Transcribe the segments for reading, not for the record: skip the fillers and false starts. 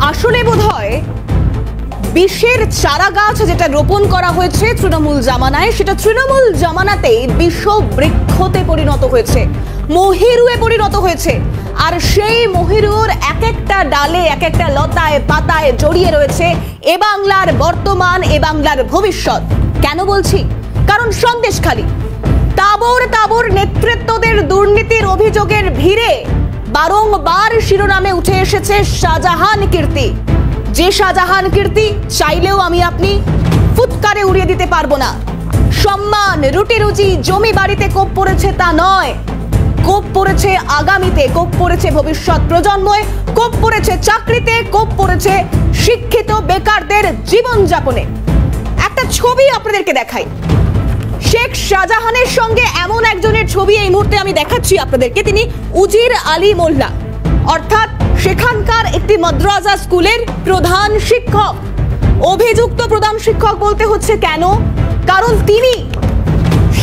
আসলে বোধহয় বিষের চারা গাছ যেটা রোপণ করা হয়েছে তৃণমূল জামানায়, সেটা তৃণমূল জামানাতেই বিষ বৃক্ষতে পরিণত হয়েছে, মহিরুয়ে পরিণত হয়েছে। আর সেই মহিরুর এক একটা ডালে, এক একটা লতায় পাতায় জড়িয়ে রয়েছে এ বাংলার বর্তমান, এ বাংলার ভবিষ্যৎ। কেন বলছি? কারণ সন্দেশখালী তাবর তাবর নেতৃত্বদের দুর্নীতির অভিযোগের ভিড়ে বারংবার শিরোনামে উঠে এসেছে শাহজাহান কীর্তি। যে শাহজাহান কীর্তি চাইলেও আমি আপনি ফুৎকারে উড়িয়ে দিতে পারবো না। সম্মান, রুটি রুজি, জমি বাড়িতে কোপ পড়েছে তা নয়, কোপ পড়েছে আগামীতে, কোপ পড়েছে ভবিষ্যৎ প্রজন্মে, কোপ পড়েছে চাকরিতে, কোপ পড়েছে শিক্ষিত বেকারদের জীবনযাপনে। একটা ছবি আপনাদেরকে দেখাই। শেখ শাহজাহানের সঙ্গে এমন একজনের ছবি এই মুহূর্তে আমি দেখাচ্ছি আপনাদেরকে। তিনি উজির আলী মোল্লা, অর্থাৎ সেখানকার একটি মাদ্রাসা স্কুলের প্রধান শিক্ষক। অভিযুক্ত প্রধান শিক্ষক বলতে হচ্ছে কেন? কারণ তিনি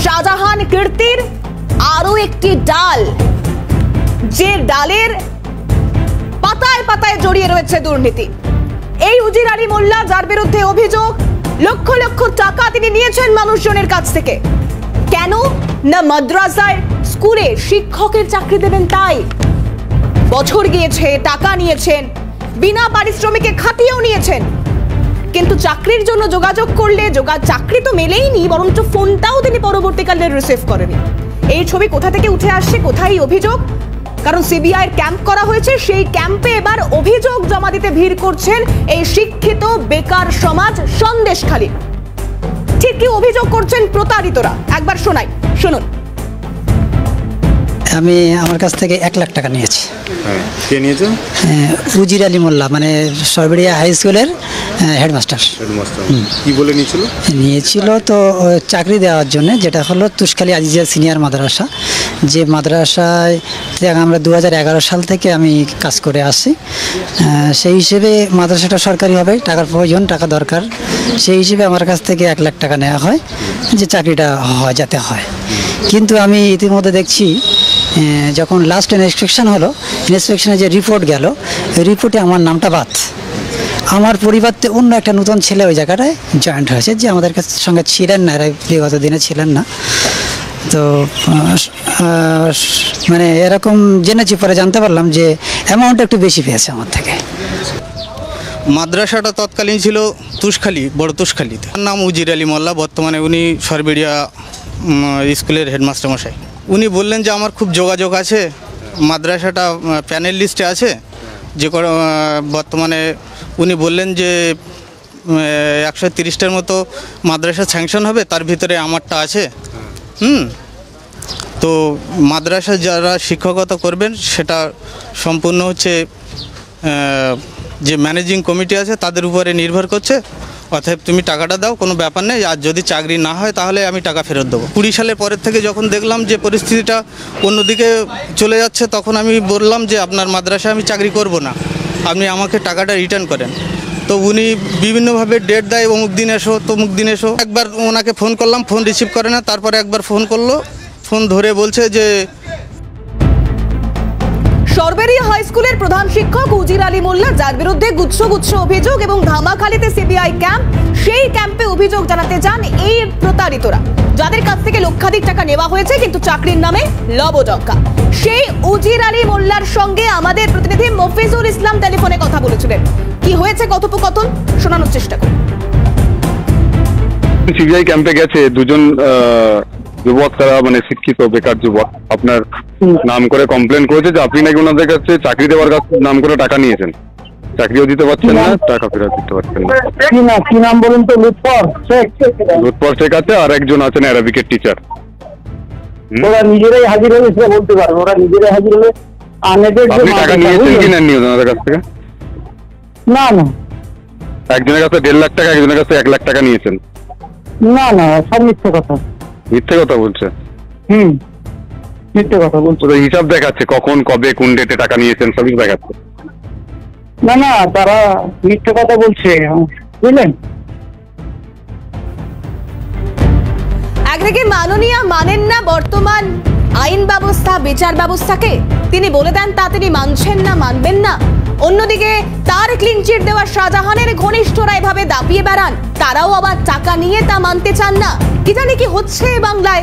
শাহজাহান কীর্তির আরো একটি ডাল, যে ডালের পাতায় পাতায় জড়িয়ে রয়েছে দুর্নীতি। এই উজির আলী মোল্লা, যার বিরুদ্ধে অভিযোগ লক্ষ লক্ষ টাকা তিনি নিয়েছেন মানুষজনের কাছ থেকে। কেন না মাদ্রাসায় স্কুলে শিক্ষকের চাকরি দেবেন তাই। বছর গিয়েছে, টাকা নিয়েছেন, বিনা পারিশ্রমিকে খাটিয়েও নিয়েছেন, কিন্তু চাকরির জন্য যোগাযোগ করলে চাকরি তো মেলেইনি, বরঞ্চ ফোনটাও তিনি পরবর্তীকালে রিসিভ করেনি। এই ছবি কোথা থেকে উঠে আসছে, কোথায় অভিযোগ? কারণ সিবিআই ক্যাম্প করা হয়েছে, সেই ক্যাম্পে এবার অভিযোগ জমা দিতে ভিড় করছেন এই শিক্ষিত বেকার সমাজ সন্দেশখালী। ঠিক কি অভিযোগ করছেন প্রতারিতরা? একবার শোনাই, শুনুন। আমি আমার কাছ থেকে 1 লাখ টাকা নিয়েছি। কে নিয়েছে? উজির আলী মোল্লা, মানে সরবেরিয়া হাই স্কুলের হেডমাস্টার। কি বলে নিয়েছিল? তো চাকরি দেওয়ার জন্য, যেটা হলো তুষখালী আজিজিয়া সিনিয়র মাদ্রাসা, যে মাদ্রাসায় আমরা 2011 সাল থেকে আমি কাজ করে আসছি। সেই হিসেবে মাদ্রাসাটা সরকারি হবে, টাকার প্রয়োজন, টাকা দরকার, সেই হিসেবে আমার কাছ থেকে 1 লাখ টাকা নেওয়া হয় যে চাকরিটা যাতে হয়। কিন্তু আমি ইতিমধ্যে দেখছি যখন লাস্ট ইন্সপেকশন হলো, ইন্সপেকশনে যে রিপোর্ট গেল, রিপোর্টে আমার নামটা বাদ। আমার পরিবর্তে অন্য একটা নতুন ছেলে ওই জায়গাটায় জয়েন্ট হয়েছে, যে আমাদের সঙ্গে ছিলেন না, এরা বিগত দিনে ছিলেন না। তো মানে এরকম জেনেছি, পরে জানতে পারলাম যে অ্যামাউন্টটা একটু বেশি পেয়েছে আমার থেকে। মাদ্রাসাটা তৎকালীন ছিল তুষখালী, বড় তুষখালীতে। নাম উজির আলী মোল্লা, বর্তমানে উনি সরবেরিয়া স্কুলের হেডমাস্টার মশাই। উনি বললেন যে আমার খুব যোগাযোগ আছে, মাদ্রাসাটা প্যানেল লিস্টে আছে, যে বর্তমানে উনি বললেন যে 130টার মতো মাদ্রাসা স্যাংশন হবে, তার ভিতরে আমারটা আছে। তো মাদ্রাসা যারা শিক্ষকতা করবেন সেটা সম্পূর্ণ হচ্ছে যে ম্যানেজিং কমিটি আছে তাদের উপরে নির্ভর করছে। অতএব তুমি টাকাটা দাও, কোনো ব্যাপার নেই, আর যদি চাকরি না হয় তাহলে আমি টাকা ফেরত দেবো। 20 সালের পরের থেকে যখন দেখলাম যে পরিস্থিতিটা অন্যদিকে চলে যাচ্ছে, তখন আমি বললাম যে আপনার মাদ্রাসায় আমি চাকরি করব না, আপনি আমাকে টাকাটা রিটার্ন করেন। তো উনি বিভিন্নভাবে ডেট দেয়, অমুক দিন এসো, তমুক দিন এসো। একবার ওনাকে ফোন করলাম, ফোন রিসিভ করে না। তারপরে একবার ফোন করলো, ফোন ধরে বলছে যে সরবেরিয়া হাই স্কুলের প্রধান শিক্ষক উজির আলী মোল্লা, যার বিরুদ্ধে গুচ্ছ গুচ্ছ অভিযোগ এবং ধামাখালীতে সিবিআই ক্যাম্প, সেই ক্যাম্পে অভিযোগ জানাতে যান এই প্রতারিতরা, যাদের কাছ থেকে লক্ষাধিক টাকা নেওয়া হয়েছে কিন্তু চাকরির নামে লবডঙ্কা। সেই উজির আলী মোল্লার সঙ্গে আমাদের প্রতিনিধি মফিজুল ইসলাম টেলিফোনে কথা বলেছিলেন। কি হয়েছে কথোপকথন শোনানোর চেষ্টা করুন। সিবিআই ক্যাম্পে গেছে দুজন যুবক, তারা মানে শিক্ষিত বেকার যুবক, আপনার নাম করে কমপ্লেন করেছে যে আপনি নাকি ওনাদের কাছে চাকরি দেওয়ার নাম করে টাকা নিয়েছেন, চাকরিও দিতে পারছেন না, টাকা ফেরত দিতে পারছেন না। কি নাম বলুন তো? লুৎফর শেখ আছে, আর একজন আছেন অ্যারাবিকের টিচার। ওরা নিজেরাই হাজির হলে সেটা বলতে পারেন, ওরা নিজেরাই হাজির হলে। আপনি টাকা নিয়েছেন কি নেননি ওনাদের কাছ থেকে? না না, একজনের কাছে 1.5 লাখ টাকা, একজনের কাছে 1 লাখ টাকা নিয়েছেন। না না, সব মিথ্যে কথা। মিথ্যে কথা বলছে? মিথ্যে কথা বলছে। হিসাব দেখাচ্ছে কখন, কবে, কোন ডেটে টাকা নিয়েছেন, সবই দেখাচ্ছে। না না, তারা মিথ্যে কথা বলছে, বুঝলেন? একদিকে মাননীয়া মানেন না বর্তমান আইন ব্যবস্থা, বিচার ব্যবস্থাকে, তিনি বলে দেন তা তিনি মানছেন না, মানবেন না। অন্যদিকে তার ক্লিনচিট দেওয়া শাহজাহানের ঘনিষ্ঠরা এভাবে দাপিয়ে বেড়ান, তারাও আবার টাকা নিয়ে তা মানতে চান না। কি জানি কি হচ্ছে বাংলায়।